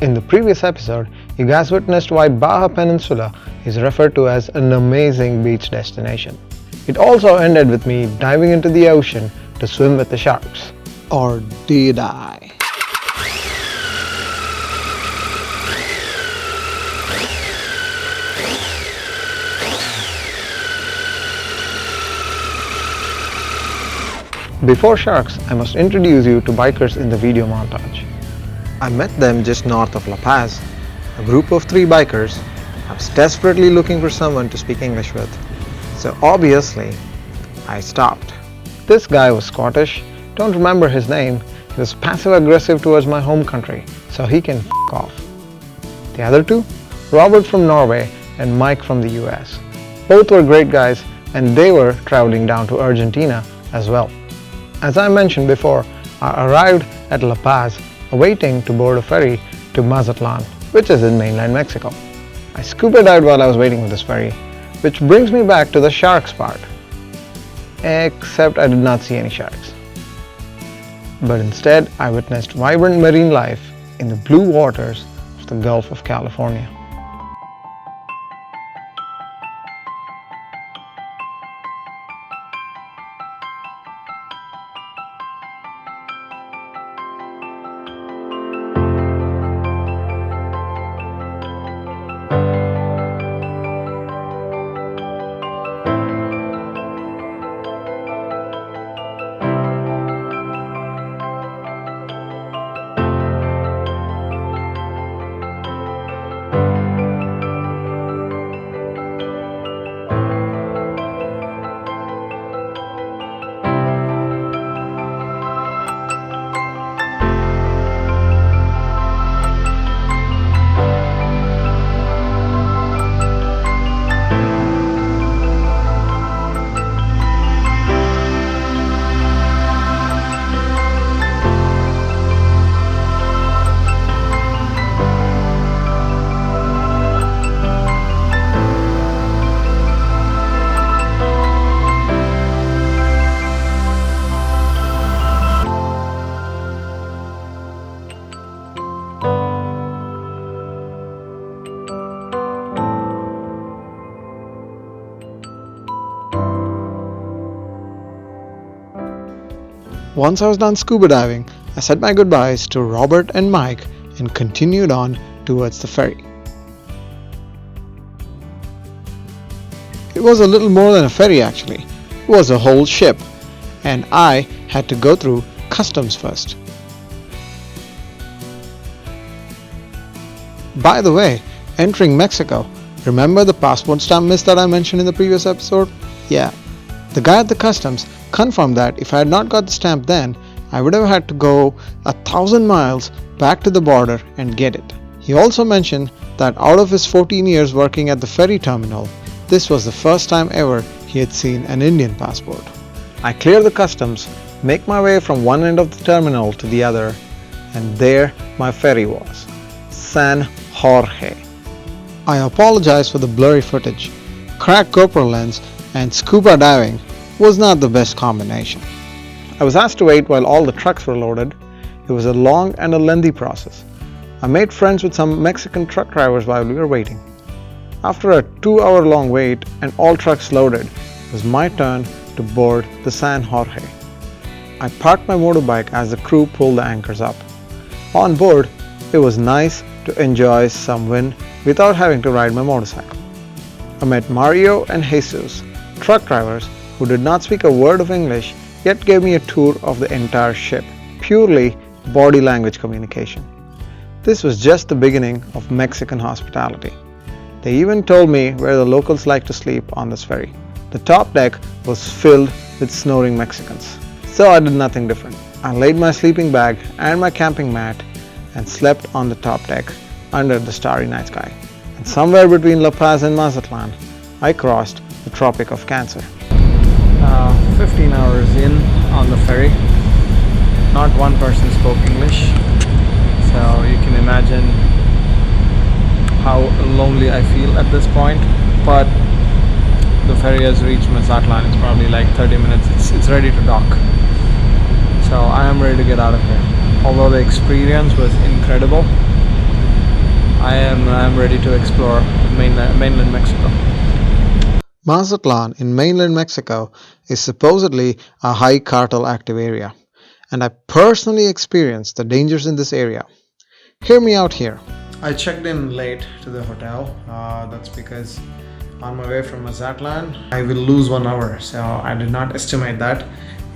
In the previous episode, you guys witnessed why Baja Peninsula is referred to as an amazing beach destination. It also ended with me diving into the ocean to swim with the sharks. Or did I? Before sharks, I must introduce you to bikers in the video montage. I met them just north of La Paz, a group of 3 bikers. I was desperately looking for someone to speak English with, so obviously, I stopped. This guy was Scottish, don't remember his name. He was passive aggressive towards my home country, so he can f*** off. The other 2? Robert from Norway and Mike from the US. Both were great guys and they were traveling down to Argentina as well. As I mentioned before, I arrived at La Paz awaiting to board a ferry to Mazatlan, which is in mainland Mexico. I scuba dived while I was waiting for this ferry, which brings me back to the sharks part. Except I did not see any sharks. But instead, I witnessed vibrant marine life in the blue waters of the Gulf of California. Once I was done scuba diving, I said my goodbyes to Robert and Mike and continued on towards the ferry. It was a little more than a ferry actually. It was a whole ship, and I had to go through customs first. By the way, entering Mexico, remember the passport stamp miss that I mentioned in the previous episode? Yeah. The guy at the customs confirmed that if I had not got the stamp then, I would have had to go 1,000 miles back to the border and get it. He also mentioned that out of his 14 years working at the ferry terminal, this was the first time ever he had seen an Indian passport. I clear the customs, make my way from one end of the terminal to the other, and there my ferry was, San Jorge. I apologize for the blurry footage. Cracked GoPro lens and scuba diving was not the best combination. I was asked to wait while all the trucks were loaded. It was a long and a lengthy process. I made friends with some Mexican truck drivers while we were waiting. After a 2-hour-long wait and all trucks loaded, it was my turn to board the San Jorge. I parked my motorbike as the crew pulled the anchors up. On board, it was nice to enjoy some wind without having to ride my motorcycle. I met Mario and Jesus, truck drivers who did not speak a word of English yet gave me a tour of the entire ship, purely body language communication. This was just the beginning of Mexican hospitality. They even told me where the locals like to sleep on this ferry. The top deck was filled with snoring Mexicans. So I did nothing different. I laid my sleeping bag and my camping mat and slept on the top deck under the starry night sky. And somewhere between La Paz and Mazatlan, I crossed the Tropic of Cancer. 15 hours in on the ferry. Not one person spoke English, so you can imagine how lonely I feel at this point. But the ferry has reached Mazatlan. It's probably like 30 minutes. It's ready to dock. So I am ready to get out of here. Although the experience was incredible, I'm ready to explore mainland Mexico. Mazatlan in mainland Mexico is supposedly a high cartel active area, and I personally experienced the dangers in this area. Hear me out here. I checked in late to the hotel. That's because on my way from Mazatlan, I will lose 1 hour, so I did not estimate that,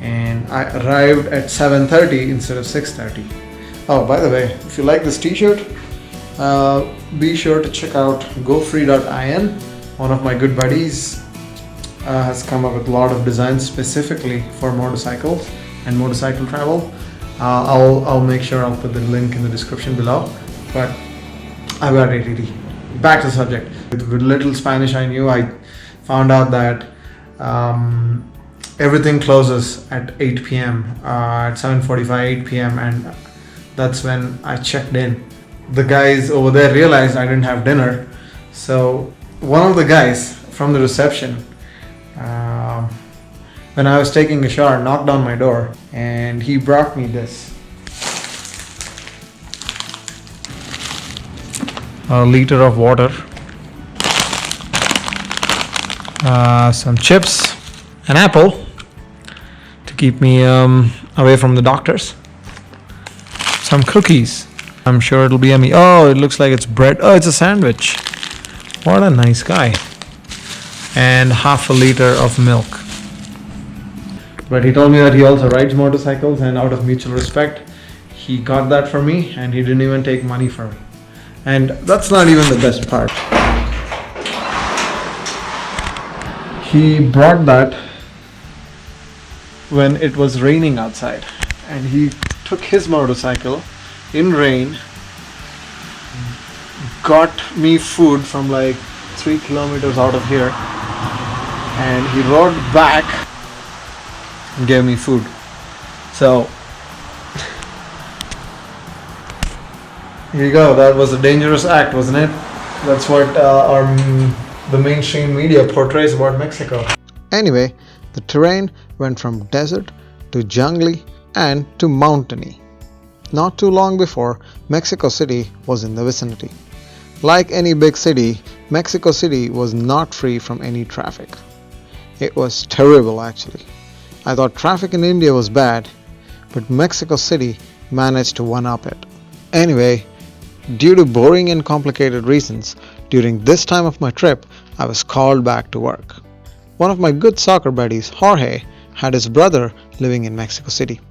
and I arrived at 7:30 instead of 6:30. Oh, by the way, if you like this T-shirt, be sure to check out gofree.in. One of my good buddies has come up with a lot of designs specifically for motorcycles and motorcycle travel. I'll make sure I'll put the link in the description below. But I've got ADD. Back to the subject. With little Spanish I knew, I found out that everything closes at 8 p.m. At 7:45, 8 p.m. and that's when I checked in. The guys over there realized I didn't have dinner, so one of the guys from the reception, when I was taking a shower, knocked on my door and he brought me this. A liter of water, some chips, an apple to keep me away from the doctors, some cookies. I'm sure it'll be yummy. Oh, it looks like it's bread. Oh, it's a sandwich. What a nice guy. And half a liter of milk. But he told me that he also rides motorcycles, and out of mutual respect, he got that for me and he didn't even take money from me. And that's not even the best part. He brought that when it was raining outside, and he took his motorcycle in rain, got me food from like 3 kilometers out of here, and he rode back and gave me food. So here you go. That was a dangerous act, wasn't it? That's what the mainstream media portrays about Mexico. Anyway, the terrain went from desert to jungly and to mountainy. Not too long before, Mexico City was in the vicinity. Like any big city, Mexico City was not free from any traffic. It was terrible actually. I thought traffic in India was bad, but Mexico City managed to one-up it. Anyway, due to boring and complicated reasons, during this time of my trip, I was called back to work. One of my good soccer buddies, Jorge, had his brother living in Mexico City.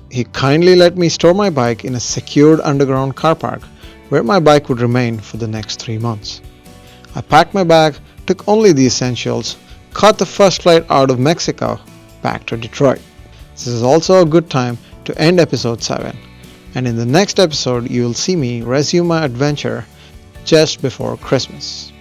He kindly let me store my bike in a secured underground car park where my bike would remain for the next 3 months. I packed my bag, took only the essentials, caught the first flight out of Mexico back to Detroit. This is also a good time to end episode 7, and in the next episode you will see me resume my adventure just before Christmas.